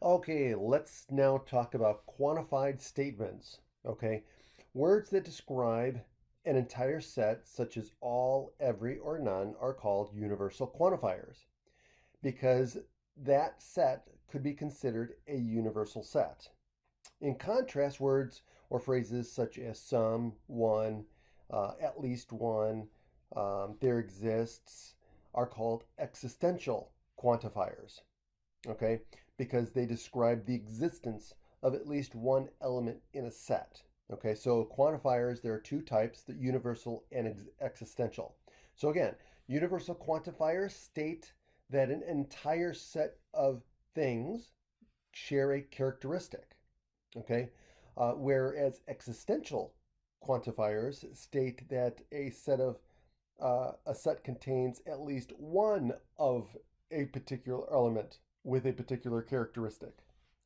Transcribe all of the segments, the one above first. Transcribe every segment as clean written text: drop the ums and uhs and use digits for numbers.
Okay, let's now talk about quantified statements. Okay, words that describe an entire set, such as all, every, or none, are called universal quantifiers because that set could be considered a universal set. In contrast, words or phrases such as some, one, at least one, there exists, are called existential quantifiers, okay, because they describe the existence of at least one element in a set. Okay, so quantifiers, there are two types, the universal and existential. So again, universal quantifiers state that an entire set of things share a characteristic. Okay, whereas existential quantifiers state that a set contains at least one of a particular element with a particular characteristic.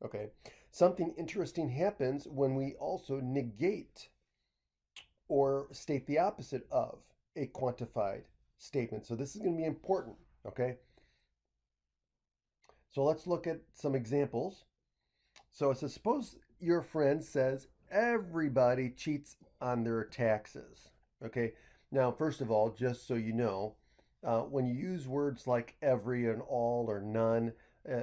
Okay, something interesting happens when we also negate or state the opposite of a quantified statement. So this is going to be important. Okay, so let's look at some examples. So it says, suppose your friend says everybody cheats on their taxes. Okay. Now, first of all, just so you know, when you use words like every and all or none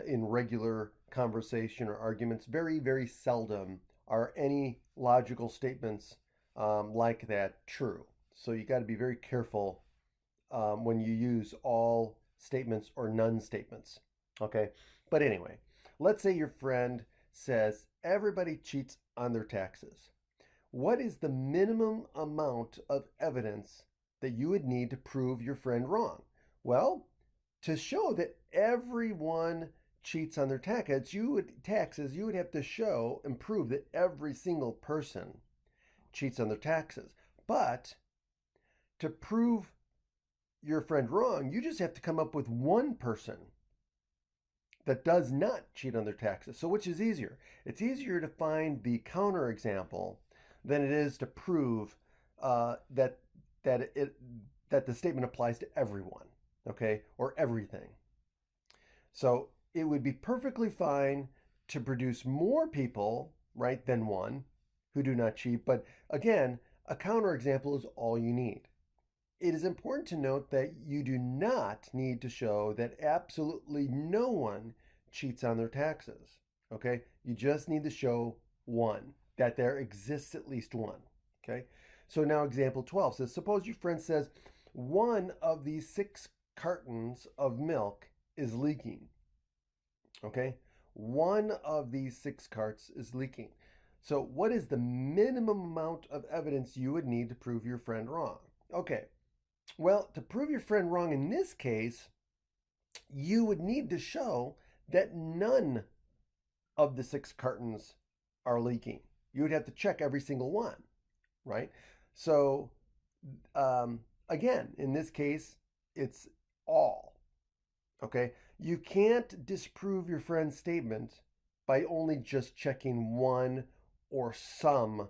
in regular conversation or arguments, very, very seldom are any logical statements like that true. So you got to be very careful when you use all statements or none statements. Okay. But anyway, let's say your friend says everybody cheats on their taxes. What is the minimum amount of evidence that you would need to prove your friend wrong? Well, to show that everyone cheats on their taxes, you would have to show and prove that every single person cheats on their taxes. But to prove your friend wrong, you just have to come up with one person that does not cheat on their taxes. So which is easier? It's easier to find the counterexample than it is to prove that the statement applies to everyone, okay, or everything. So it would be perfectly fine to produce more people, right, than one who do not cheat. But again, a counterexample is all you need. It is important to note that you do not need to show that absolutely no one cheats on their taxes. Okay? You just need to show one, that there exists at least one. Okay? So now example 12 says, suppose your friend says, one of these 6 cartons of milk is leaking. Okay? One of these 6 carts is leaking. So what is the minimum amount of evidence you would need to prove your friend wrong? Okay. Well, to prove your friend wrong in this case, you would need to show that none of the 6 cartons are leaking. You would have to check every single one, right? So, again, in this case, it's all, okay? You can't disprove your friend's statement by only just checking one or some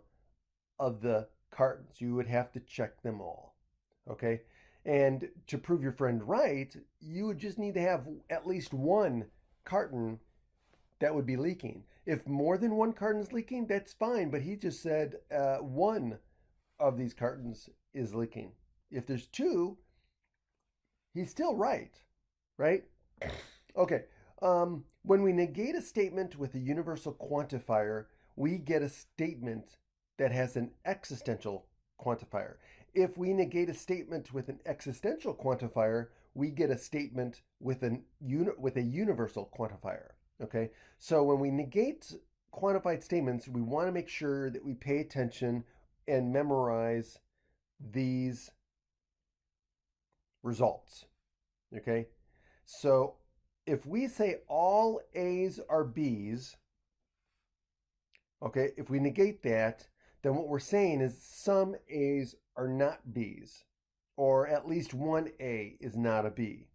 of the cartons. You would have to check them all. Okay. And to prove your friend right, you would just need to have at least one carton that would be leaking. If more than one carton is leaking, that's fine. But he just said one of these cartons is leaking. If there's two, he's still right. Right? Okay. When we negate a statement with a universal quantifier, we get a statement that has an existential quantifier. If we negate a statement with an existential quantifier, we get a statement with a universal quantifier. Okay, so when we negate quantified statements, we want to make sure that we pay attention and memorize these results. Okay, so if we say all A's are B's, okay, if we negate that, then what we're saying is some A's are not B's, or at least one A is not a B.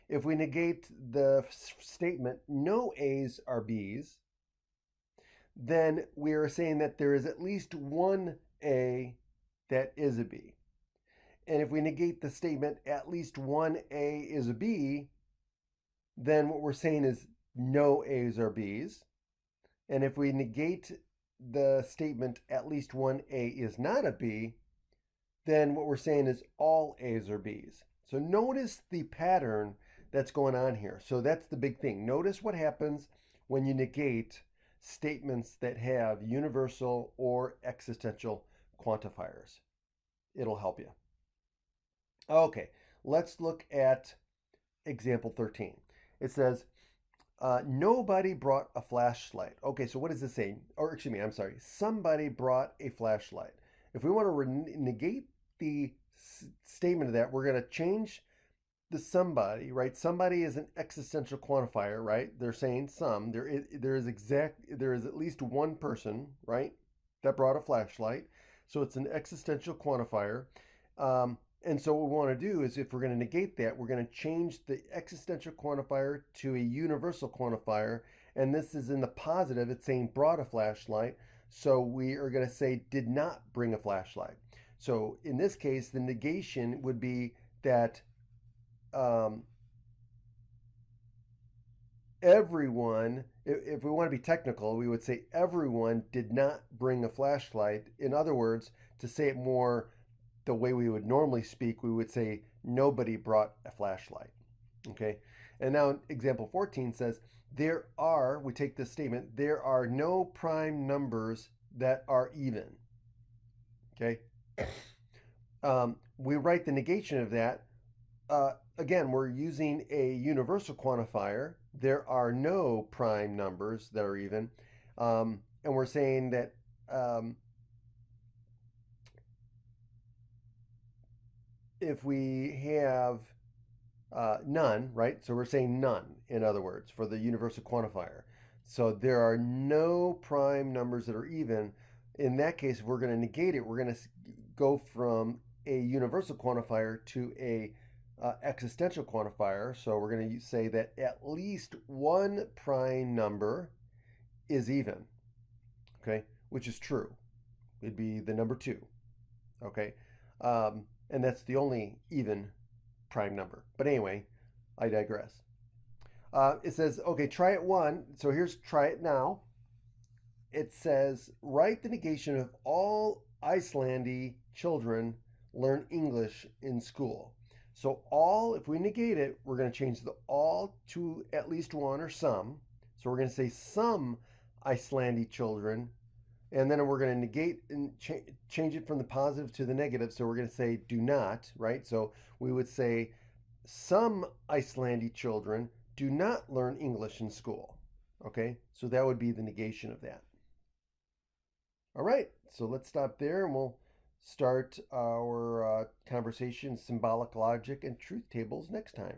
If we negate the statement no A's are B's, then we are saying that there is at least one A that is a B. And if we negate the statement at least one A is a B, then what we're saying is no A's or B's. And if we negate the statement at least one A is not a B, then what we're saying is all A's are B's. So notice the pattern that's going on here. So that's the big thing. Notice what happens when you negate statements that have universal or existential quantifiers. It'll help you. Okay, let's look at example 13. It says, nobody brought a flashlight. Okay, so what does this say? Or excuse me, I'm sorry. Somebody brought a flashlight. If we want to negate the statement of that, we're going to change the somebody, right? Somebody is an existential quantifier, right? They're saying some. There is at least one person, right, that brought a flashlight. So it's an existential quantifier. And so what we want to do is, if we're going to negate that, we're going to change the existential quantifier to a universal quantifier. And this is in the positive. It's saying brought a flashlight. So we are going to say did not bring a flashlight. So in this case, the negation would be that everyone, if we want to be technical, we would say everyone did not bring a flashlight. In other words, to say it more the way we would normally speak, we would say nobody brought a flashlight. Okay. And now example 14 says, we take this statement, there are no prime numbers that are even. Okay. We write the negation of that. Again, we're using a universal quantifier. There are no prime numbers that are even. And we're saying that if we have none, right? So we're saying none, in other words, for the universal quantifier. So there are no prime numbers that are even. In that case, if we're going to negate it, we're going to go from a universal quantifier to a existential quantifier. So we're going to say that at least one prime number is even, okay, which is true. It'd be the number 2, okay, and that's the only even prime number. But anyway, I digress. It says, okay, try it one. So here's try it now. It says, write the negation of all Icelandic children learn English in school. So all, if we negate it, we're going to change the all to at least one or some. So we're going to say some Icelandic children, and then we're going to negate and change it from the positive to the negative. So we're going to say do not, right? So we would say some Icelandic children do not learn English in school. Okay, so that would be the negation of that. All right, so let's stop there and we'll start our conversation, symbolic logic and truth tables next time.